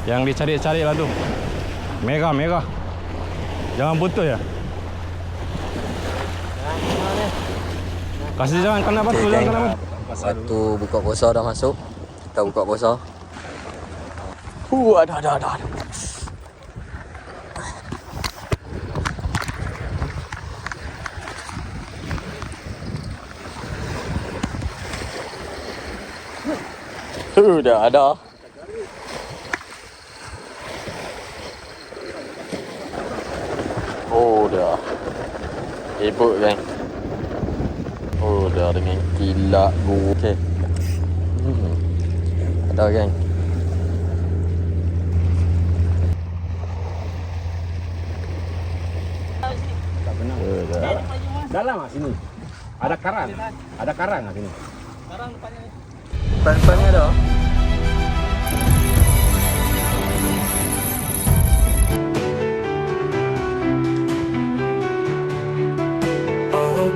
Yang dicari-cari lah tu. Merah. Jangan putus ya. Kasih jangan kena batu, jangan kena batu. Waktu buka puasa dah masuk. Kita buka puasa. Ada. Dah ada. Oh dah. Hebat kan. Oh dah dengan kilat guru. Okey. Ada kan. Tak benar. Dalam ah sini. Ada karang ah sini. Karang depannya. Depannya ada.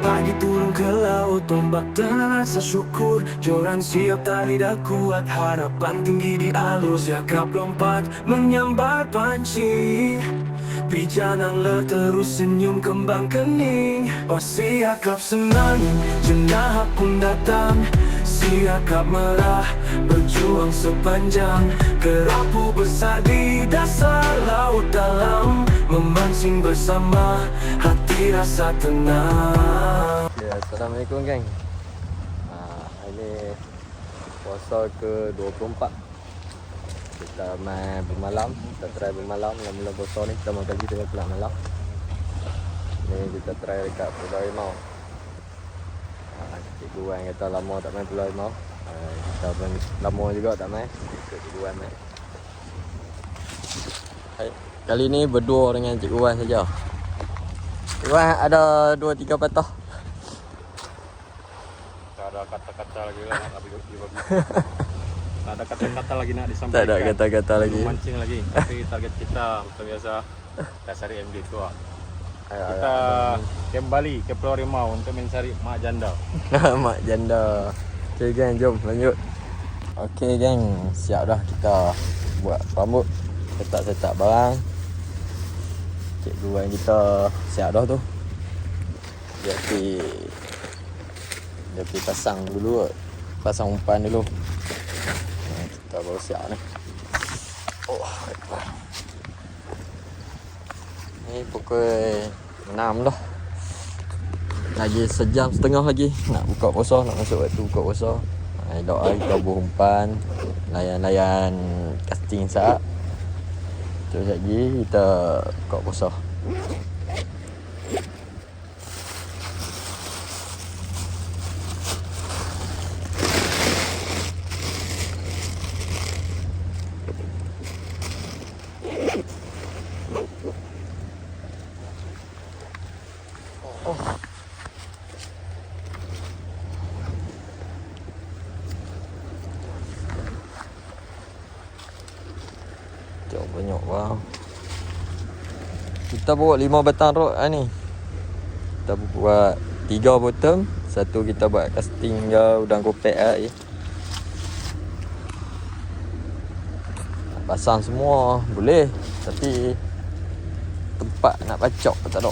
Pagi turun ke laut, tombak dengan rasa syukur. Joran siap tali dah kuat, harapan tinggi di alus. Yakap lompat menyambar panci. Pijanan le terus senyum kembang kening. Oh siakap senang, jenah pun datang. Siakap merah, berjuang sepanjang. Kerapu besar di dasar laut dalam. Memancing bersama, hati rasa tenang. Okay, Assalamualaikum geng. Ini puasa ke-24. Kita main bermalam. Kita try bermalam. Mula-mula puasa ni kita makan pagi tengah pulak malam. Ni kita try dekat Pulau Rimau. Cikgu Wan kata lama tak main Pulau Rimau. Kita pun lama juga tak main. Ikut Cikgu Wan main. Hai. Kali ni berdua dengan Cikgu Wan saja. Cikgu Wan ada 2-3 patah. Tak ada kata-kata lagi lah nak bagi. Tak ada kata-kata lagi nak disampaikan. Tak ada kata-kata lagi. Mancing lagi. Tapi target kita seperti biasa kita cari MD tu lah. Kita kembali ke Pulau Rimau untuk mencari mak janda. Mak janda. Okay geng, jom lanjut. Okay geng, siap dah kita buat rambut. Setak-setak barang. Cikgu Wan kita siap dah tu. Dia pergi pasang dulu kot. Pasang umpan dulu. Kita baru siap ni. Oh, ni pukul 6 dah. Lagi sejam setengah lagi nak buka puasa, nak masuk waktu buka puasa. Elok lah kita buah umpan, layan-layan casting saat. Sekejap lagi kita buka puasa. Jauh banyak bang. Kita buat 5 batang rod lah ni. Kita buat 3 bottom. Satu kita buat casting ke udang kopek lah je. Pasang semua boleh. Tapi tempat nak pacok tak ada.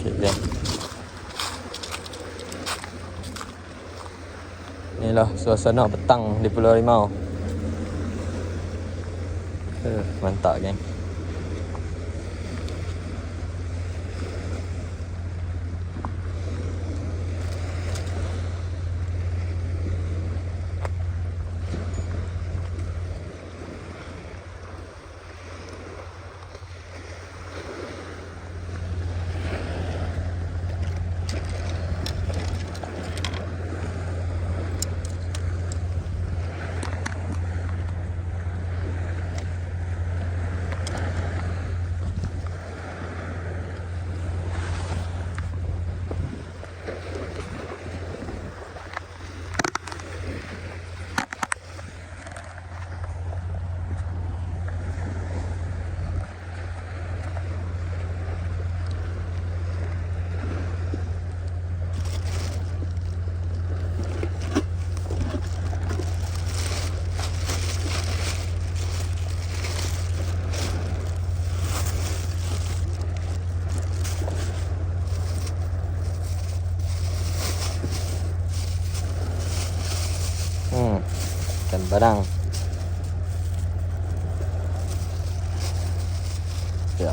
Okay, inilah suasana petang di Pulau Rimau. Mantap geng. Ikan barang. Ya.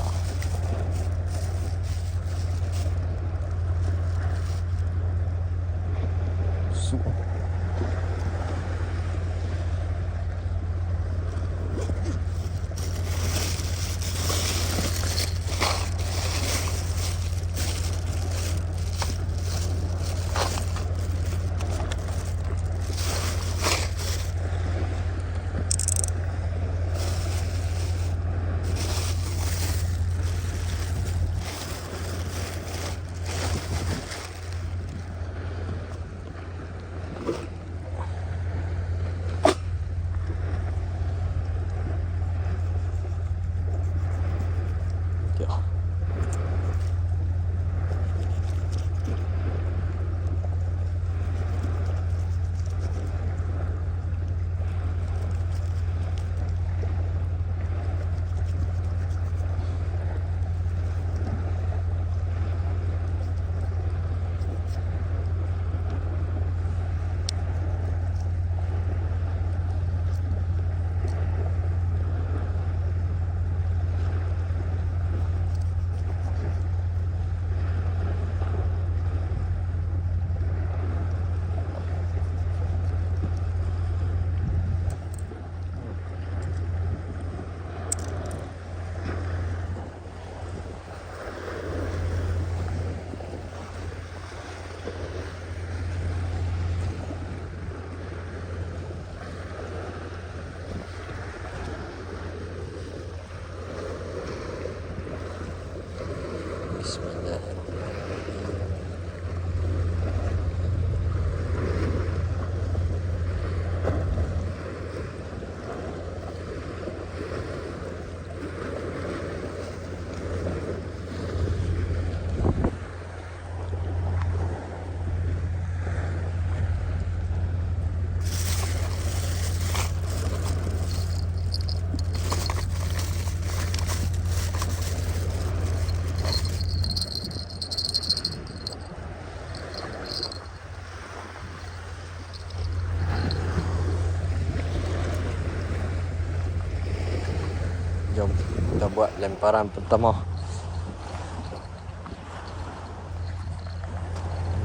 Jom kita buat lemparan pertama.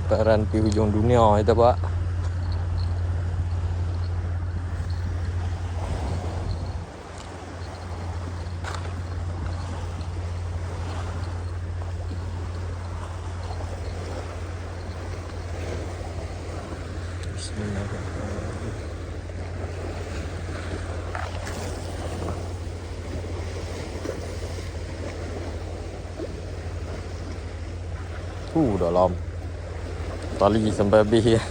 Lemparan di hujung dunia kita buat. Bismillahirrahmanirrahim. Dalam tali sampai habis ya.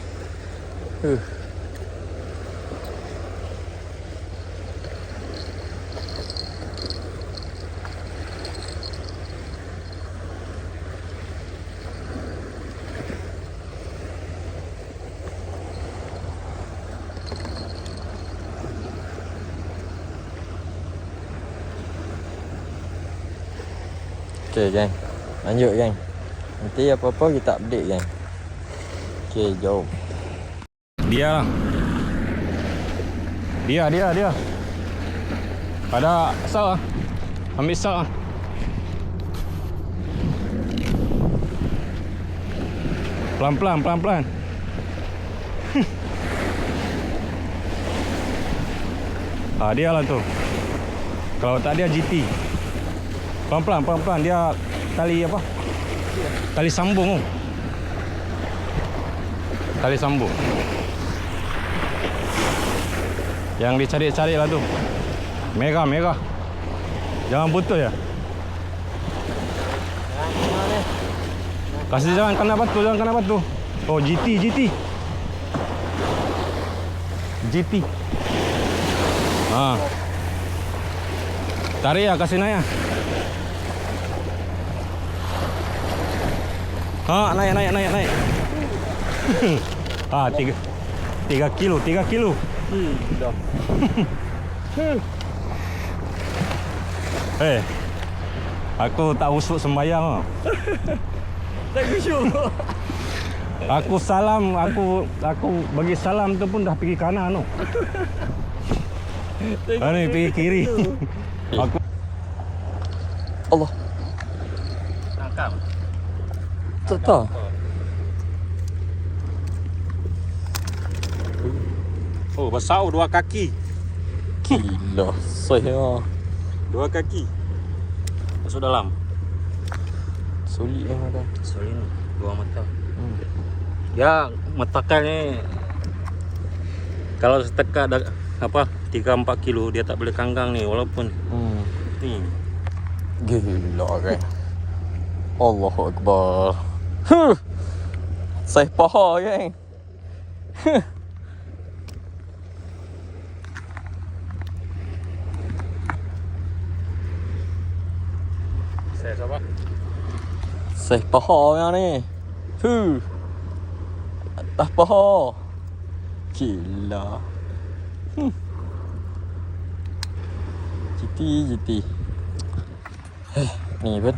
Okey geng, lanjut geng. Nanti apa-apa kita update kan. Okey, jom. Dia lah. Dia. Ada sal lah. Ambil sal lah. Pelan-pelan. Dia lah tu. Kalau tak dia GT. Pelan-pelan. Dia tali apa? Tali sambung. Tali sambung. Yang dicari-cari lah tu. Merah. Jangan putus ya. Kasih jangan kena batu. Oh, GT. Tarik ya, kasih naik ya. Naik. 3 kilo. Dah. Aku tak usuk sembayang. Tak kusyuk. Aku salam, aku bagi salam tu pun dah pergi kanan tu. Ini pergi kiri. Aku Allah. tangkap. Tak tahu. Oh, besar 2 kaki. Gila, saya 2 kaki. Masuk dalam. sulit yang ada. Sorry ni, 2 mata. Ya, metakal ni kalau setekak dah apa 3-4 kilo dia tak boleh kanggang ni walaupun ni. Gila kan. Allahu Akbar. Saya paha kan. Saya siapa? Saya paha yang ni. Atas paha. Gila. Jiti. Ni pun.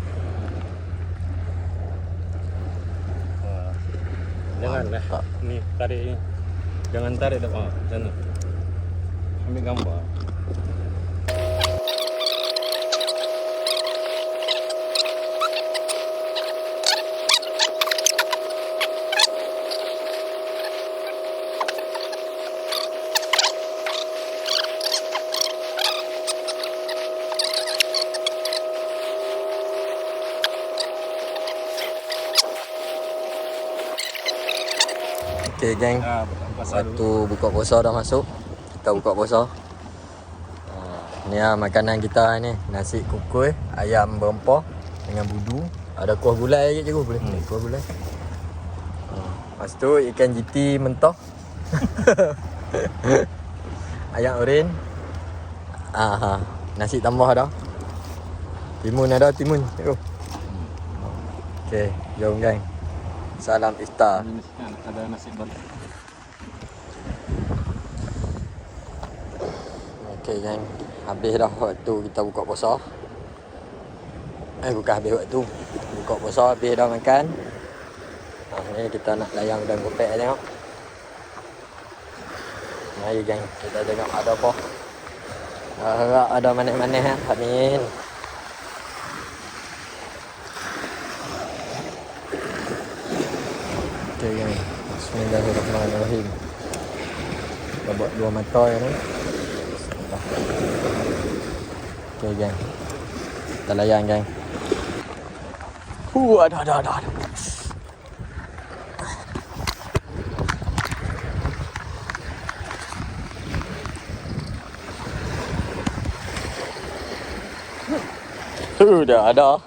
Janganlah. Ni tarik ni. Jangan tarik dah. Sana. Ambil gambar. Okay geng, waktu buka puasa dah masuk. Kita buka puasa. Ni lah makanan kita ni. Nasi kukul, ayam berempah dengan budu. Ada kuah gulai lagi cikgu, boleh? Kuah gulai. Lepas tu ikan jiti mentah. Ayam oren. Nasi tambah dah. Timun ada, timun cikgu. Okay, jom geng. Salam iftar. Ada nasi goreng. Okay geng, habis dah waktu kita buka puasa. Bukan habis waktu buka puasa, habis dah makan. Ni kita nak layang dan kopek tengok. Mari geng, kita tengok ada apa. Harap ada manis-manis ha. Amin. Okay geng, bismillahirrahmanirrahim. Kita buat 2 mata yang ni. Okay geng, kita layan geng. Ada. Dah ada.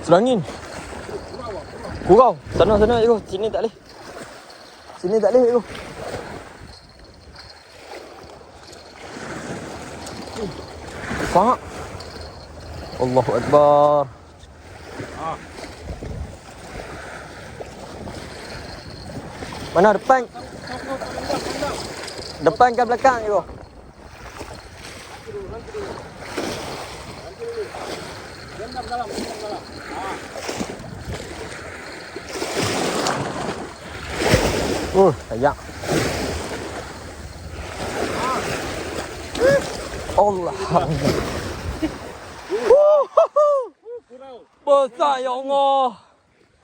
Selangin. Kurau. Sana cikgu. Sini tak boleh cikgu. Faham? Allahu Akbar. Mana depan? Depan ke belakang cikgu? Kayak. Allah. Besar ya Allah.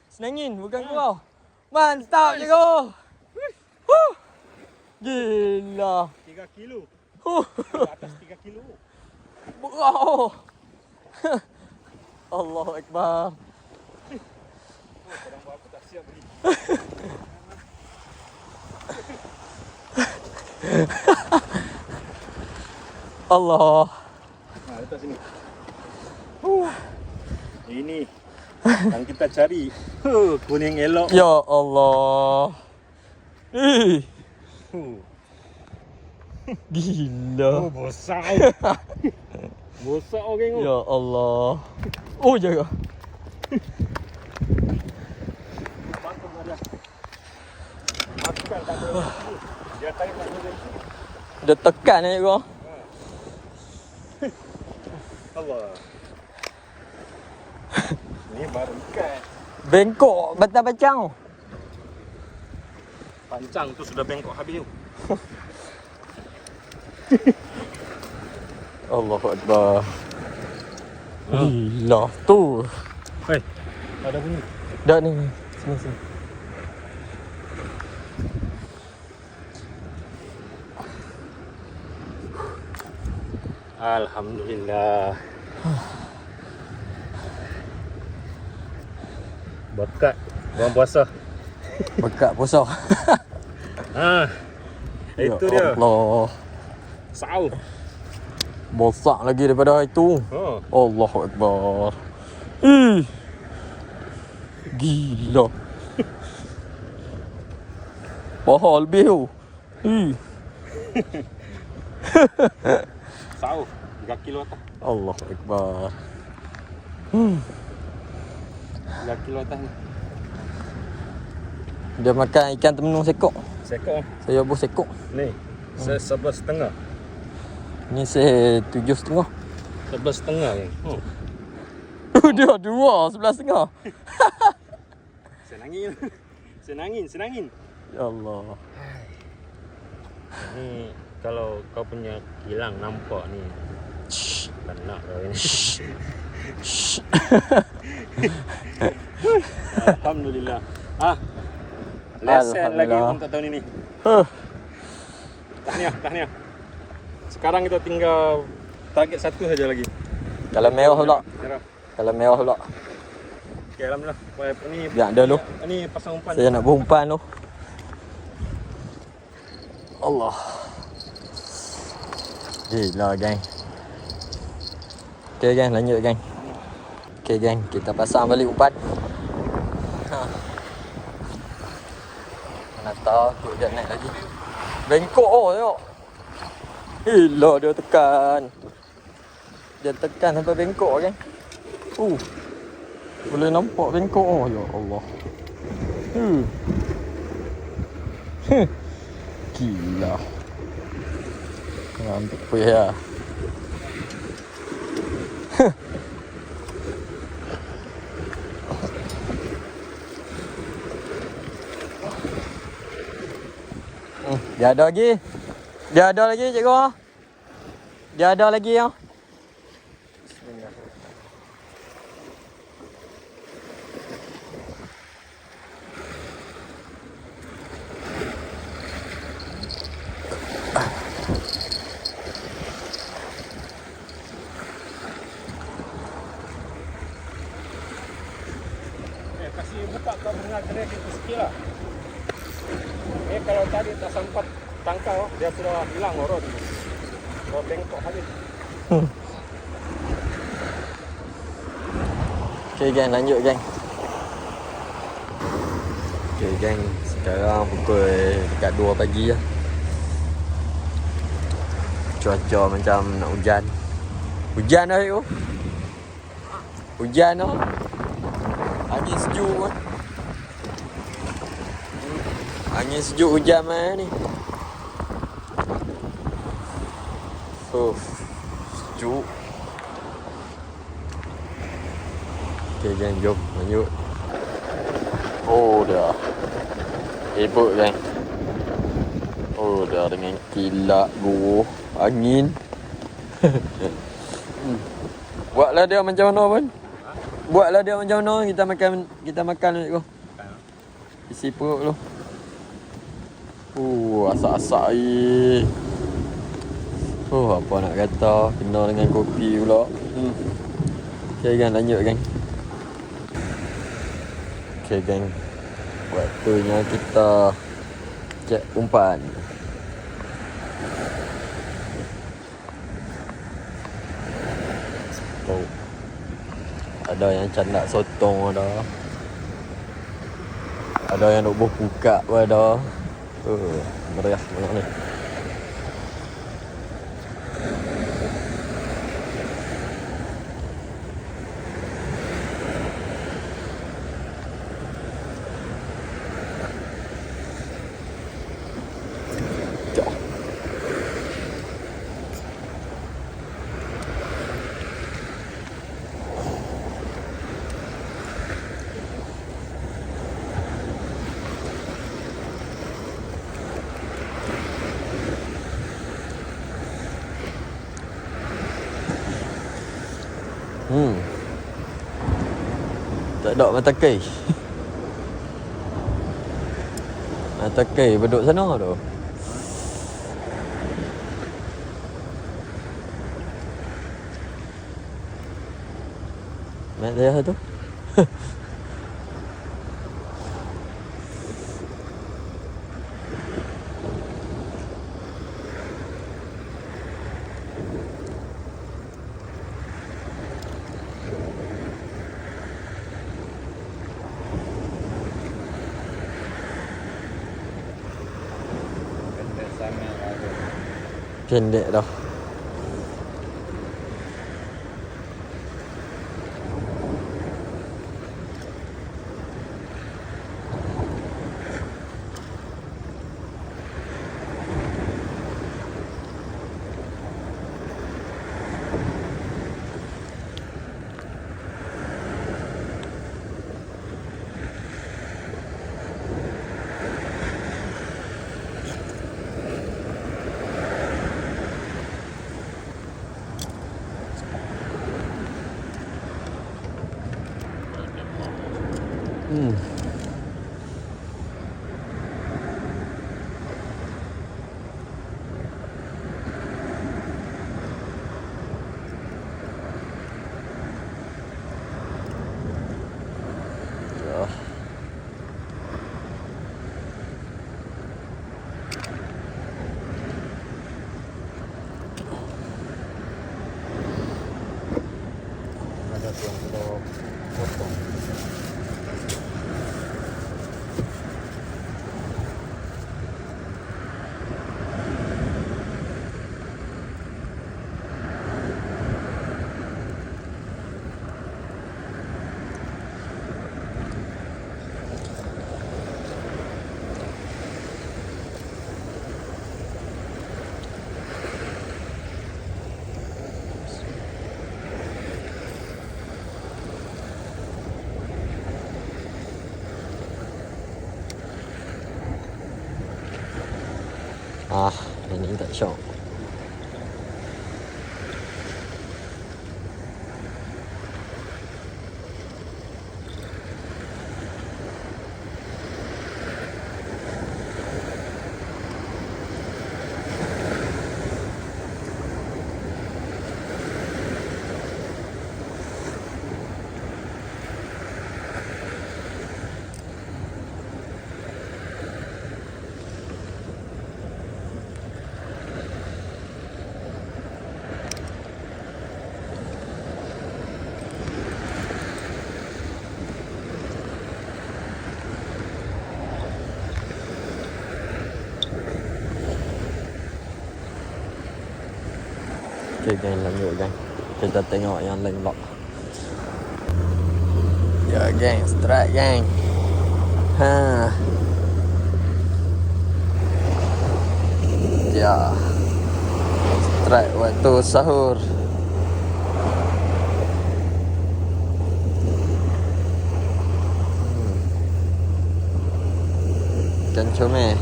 Senangin bukan kurau. Mantap cikgu. Gila. 3 kilo. Atas 3 kilo. Wow. Allahu Akbar. Korang buat aku tak siap beri. Allah. Letak sini. Ini yang kita cari. Kuning elok. Ya Allah. Gila. Besar. Besar orang. Ya Allah. Jaga. Masukkan tak boleh. Dia tarik tak boleh. Dia tekan ni kau. Allah. Ni baru ikan. Bengkok batang-batang. Pancang tu sudah bengkok habis tu. Allahu Akbar. Gila tu. Hei, ada bunyi. Dah ni. Sini sini. Alhamdulillah. Berkat bulan puasa. Bekat puasa. Ha. Itu dia. Allah. Sau. Bosak lagi daripada itu. Ha. Allahu Akbar. Gila. Mahal lebih tu. Sau. 3 kilo atas. Allahu Akbar. 3 kilo atas ni. Dia makan ikan temenung sekok. Sekok. Saya buat sekok. Ni. 11.5. Ni saya 7,5. 11.5 ni. Dia 2, 11,5. Senangin. Senangin. Ya Allah. Ni kalau kau punya kilang nampak ni. Tak nak kau ini. Alhamdulillah. Lesen lagi Alhamdulillah. untuk tahun ini. Tahniah. Sekarang kita tinggal target satu saja lagi. Kalau mewah pula. Merah. Kalau mewah pula. Okay, alhamdulillah. Ni Biar ada lu. Ni pasang umpan. Saya nak berumpan tu. Allah. Gila geng. Okay geng, lanjut geng. Okay geng, kita pasang balik umpan. Mana tahu kot dia naik lagi. Bengkok tengok. Gila dia tekan. Dia tekan sampai bengkok geng. Boleh nampak bengkok. Ya Allah. Gila. Ngantuk pun ya. Dia ada lagi. Dia ada lagi cikgu. Dia ada lagi ya. Kasih buka kau dengar gerak itu sikit lah. Kalau tadi tak sempat tangkau, dia sudah hilang orang tu. Kau bengkok habis. Okay geng, lanjut geng. Okay geng, sekarang pukul dekat 2 pagi lah. Cuaca macam nak hujan. Hujan dah tu. Hujan dah. Angin sejuk pun. Angin sejuk hujan mana ni. Sejuk. Okay geng, jom lanjut. Dah hebat geng. Dah dengan kilat buruh angin. Buatlah dia macam mana pun. Buatlah dia macam mana, kita makan ni kau. Isi perut tu. Asak-asak ni. Apa nak kata, kena dengan kopi pula. Okay geng, lanjut geng. Okay geng, waktunya kita cek umpan. Ada yang candak sotong ada. Ada yang nak buka pun ada. Meriah banyak ni. Tak ada mata kei. Mata kei duduk sana tu. Mat dia tu. Pendek dah. Ada tuan kalau potong. Ini tak syok. Okay gang, lanjut gang. Kita tengok yang lain pula. Ya gang, strike gang. Ya. Strike waktu sahur. Ikan comel.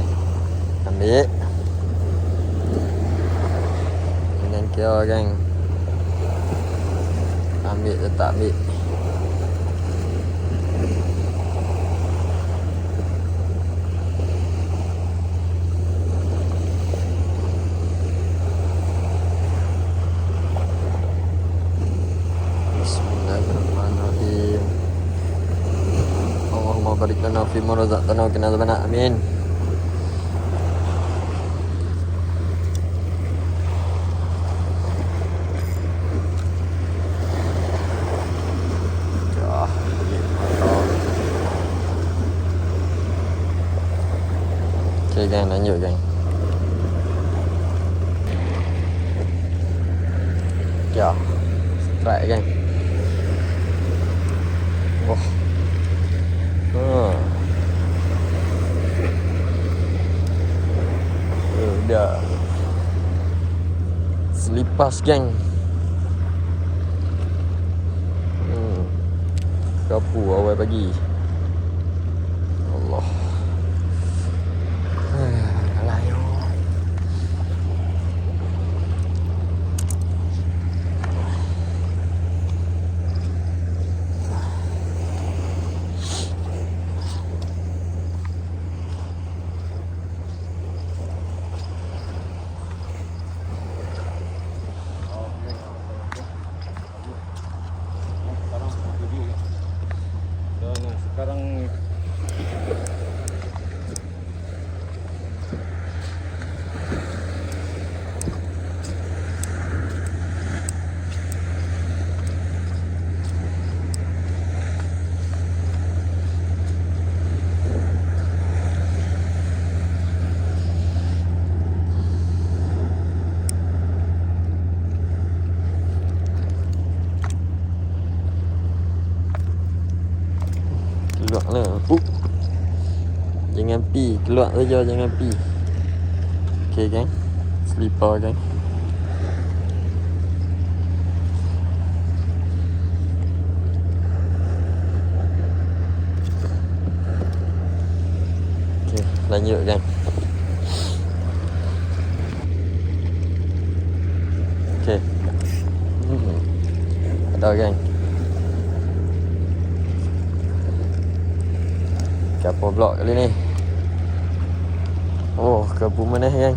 Ambil. Kira gang. Ambil ke tak ambil. Bismillahirrahmanirrahim. Allahumma barik lana fi ma razaqtana wa qina adzabannar. Amin. Okay gang, lanjut gang. Ya, strike gang. Wah. Udah. Selipas gang. Kapu awal pagi. Allah. Keluar saja jangan pi. Okey geng. Slipper geng. Okey, lanjut geng. Okey. Ada geng. Kapal blok kali ni. Oh, kebu mana geng?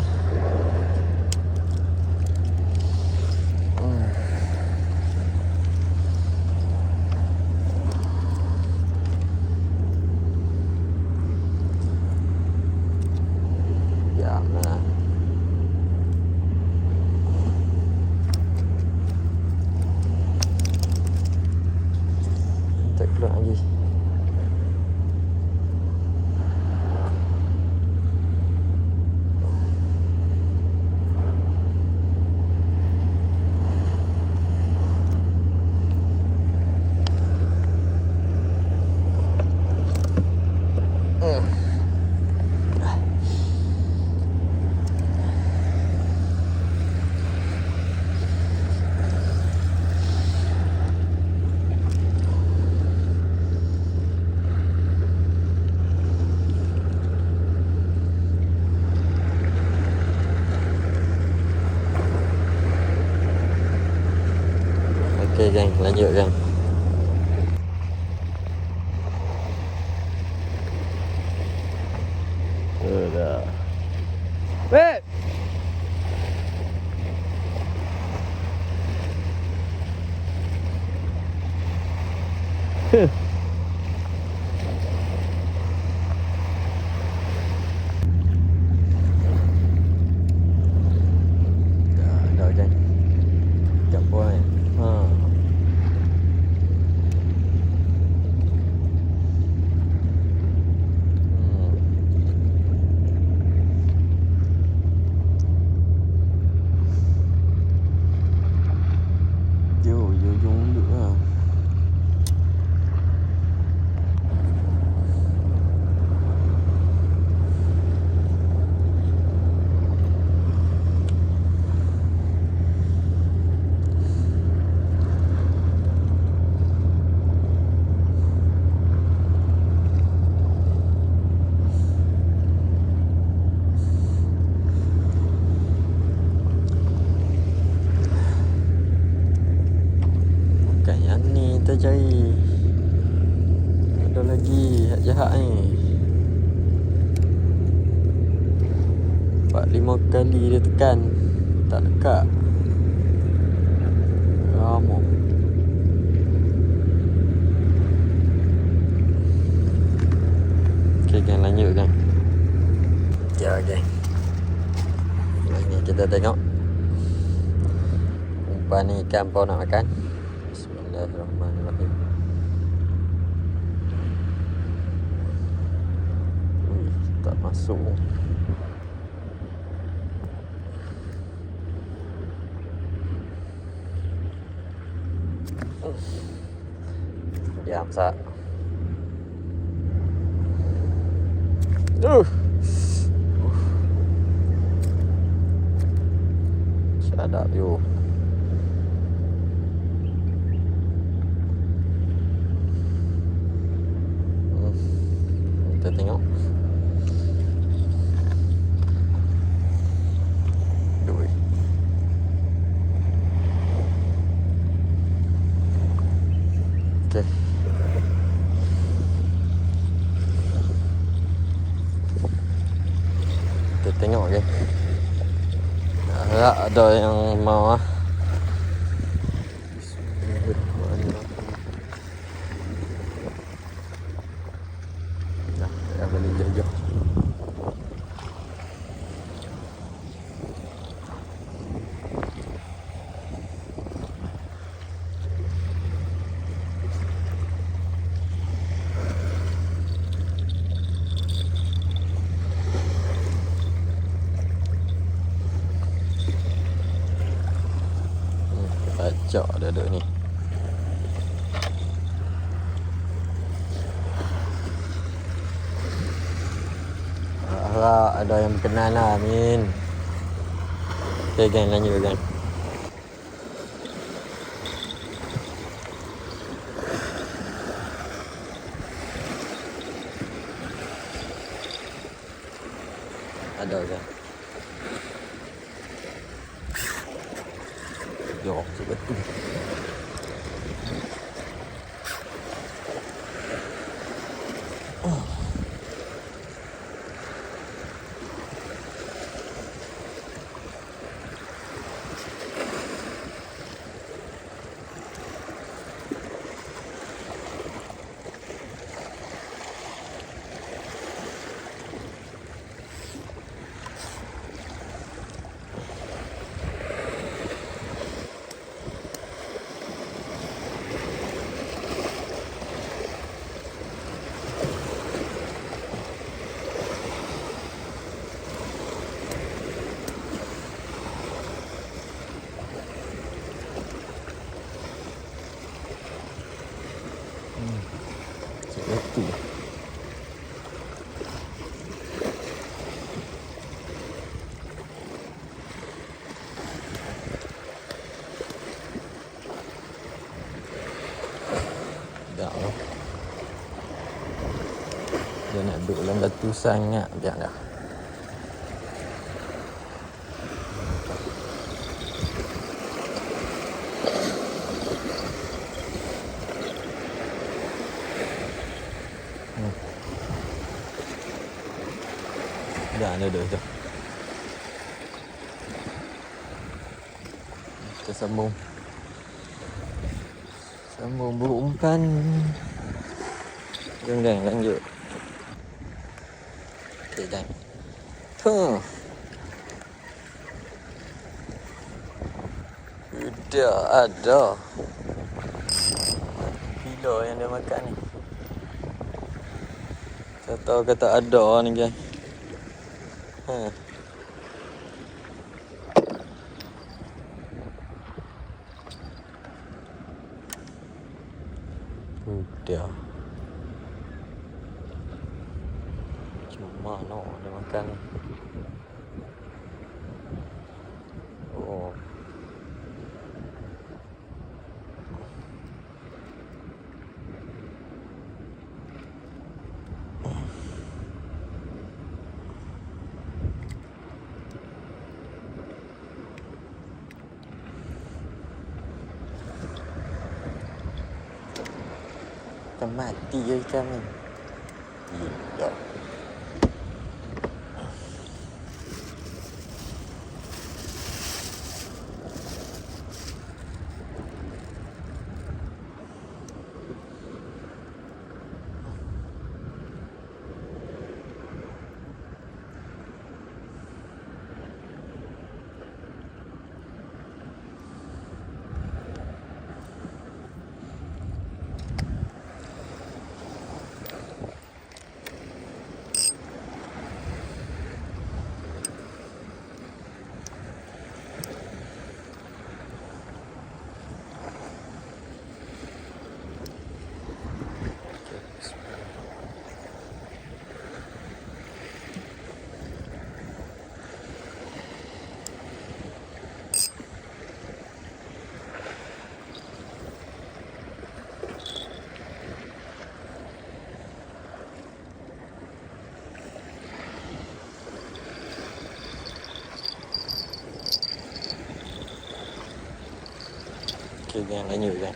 Ya, mana? Tak keluar lagi. Okey geng, lanjut geng. Dah. Wait. Dah geng. Tak boleh. Ha. Yo dulu lah. Bukan yang ni kita cari. Ada lagi jahat ni. 4-5 kali dia tekan. Tak dekat. Ramah. Okay geng, lanjut geng. Ya geng. Ini kita tengok umpan ikan pau nak makan. Bismillahirrahmanirrahim. Tak masuk. Diam sat. Shut up you. Kita tengok. Dui. Okay. Kita tengok ke. Harap ada yang mau ah. Dah balik jauh-jauh. Kacau dia duduk ni. harap ada yang berkenan lah. Amin. Okay gang, lanjut gang. Ada gang. Yo, betul. Betul. Dah lah. Dia nak duduk dalam batu sangat. Biar dah. Dah ada dah. Kita sambung berumpan. Jom gang, lanjut. Okay gang. Tuh. Sudah ada. Kilo yang dia makan ni. Tak tahu kata ada ni gang. Udah. Cuma no dia makan. Oh. Mati je ikan ni. Ya. Okay gang, lanjut gang.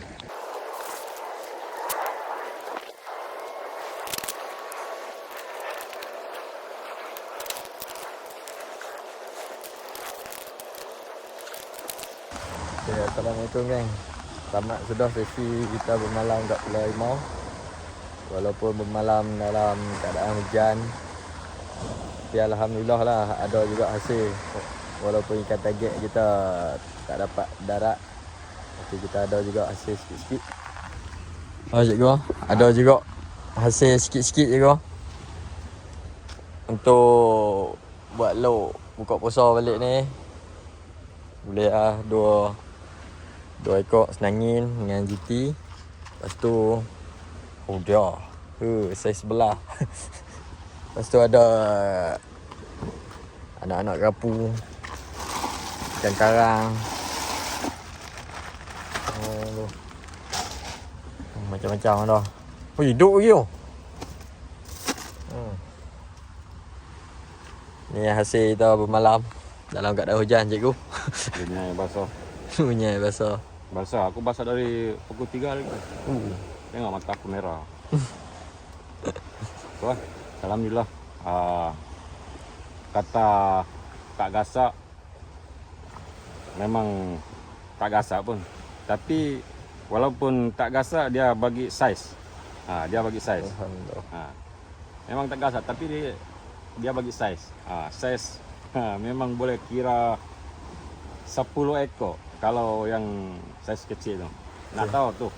Okay, assalamualaikum gang. Tamat sudah sesi kita bermalam kat Pulau Rimau. Walaupun bermalam dalam keadaan hujan, tapi alhamdulillah lah ada juga hasil. Walaupun ikan target kita tak dapat darat, tapi kita ada juga hasil sikit-sikit. Oh cikgu, ada juga hasil sikit-sikit cikgu. Untuk buat lok buka puasa balik ni. Boleh lah dua ekor senangin dengan GT. Lepas tu oh dia saiz sebelah. Lepas tu ada Anak-anak rapu, ikan karang. Oh, macam-macam dah. Oh, hidup lagi tu. Ni hasil kita bermalam dalam keadaan hujan, cikgu. Dunia basah. Sungai basah. Basah, aku basah dari pukul 3 lagi. Tengok mata aku merah. Wah, alhamdulillah. Kata tak gasak, memang tak gasak pun. Tapi walaupun tak gasak, dia bagi saiz. Dia bagi saiz. Alhamdulillah. Memang tak gasak, tapi dia bagi saiz. Saiz memang boleh kira 10 ekor kalau yang saiz kecil tu. Nak tahu tu?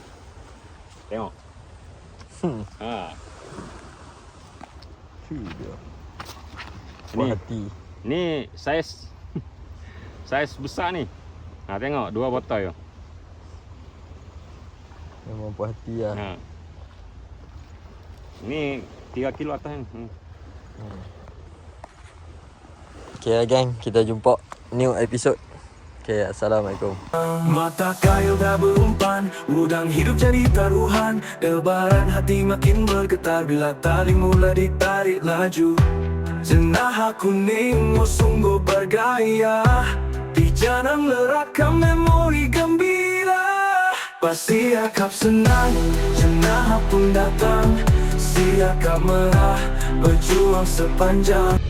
Tengok. Puas hati. Ni saiz saiz besar ni. Tengok 2 botol tu. Memang puas hati lah. Ni 3 kilo atas ni. Okay geng, kita jumpa new episode. Okay, Assalamualaikum. Mata kail dah berumpan, udang hidup jadi taruhan. Debaran hati makin bergetar bila tali mula ditarik laju. Jenah kuning sungguh bergaya, di janang lerakam memori gembira. Pasti akap senang, jenah pun datang. Siakap merah, berjuang sepanjang